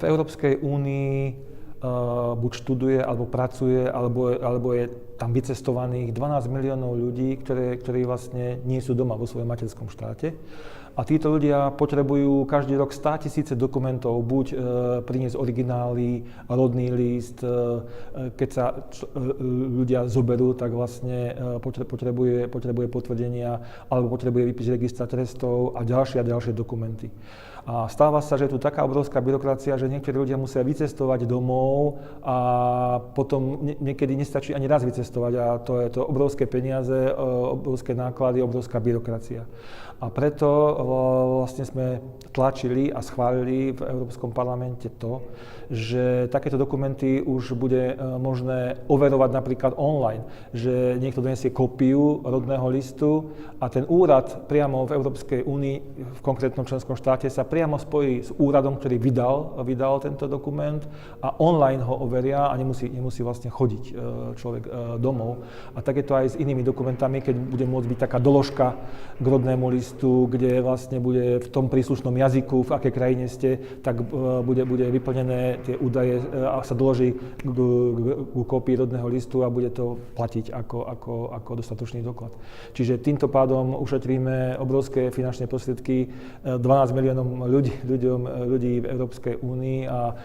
V Európskej únii buď študuje, alebo pracuje, alebo je tam vycestovaných 12 miliónov ľudí, ktorí vlastne nie sú doma vo svojom materskom štáte. A títo ľudia potrebujú každý rok 100 000 dokumentov, buď priniesť originály, rodný list, keď sa ľudia zoberú, tak vlastne potrebuje potvrdenia, alebo potrebuje vypísť registra trestov a ďalšie dokumenty. A stáva sa, že je tu taká obrovská byrokracia, že niektorí ľudia musia vycestovať domov a potom niekedy nestačí ani raz vycestovať a to je to obrovské peniaze, obrovské náklady, obrovská byrokracia. A preto vlastne sme tlačili a schválili v Európskom parlamente to, že takéto dokumenty už bude možné overovať napríklad online, že niekto donesie kópiu rodného listu a ten úrad priamo v Európskej únii, v konkrétnom členskom štáte sa priamo spojí s úradom, ktorý vydal tento dokument a online ho overia a nemusí vlastne chodiť človek domov. A tak je to aj s inými dokumentami, keď bude môcť byť taká doložka k rodnému listu, kde vlastne bude v tom príslušnom jazyku, v akej krajine ste, tak bude vyplnené tie údaje a sa doloží k kópii rodného listu a bude to platiť ako dostatočný doklad. Čiže týmto pádom ušetríme obrovské finančné prostriedky 12 miliónom ľudí v Európskej únii a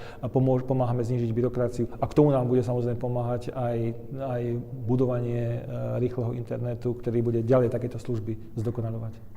pomáhame znížiť byrokraciu. A k tomu nám bude samozrejme pomáhať aj budovanie rýchleho internetu, ktorý bude ďalej takéto služby zdokonaľovať.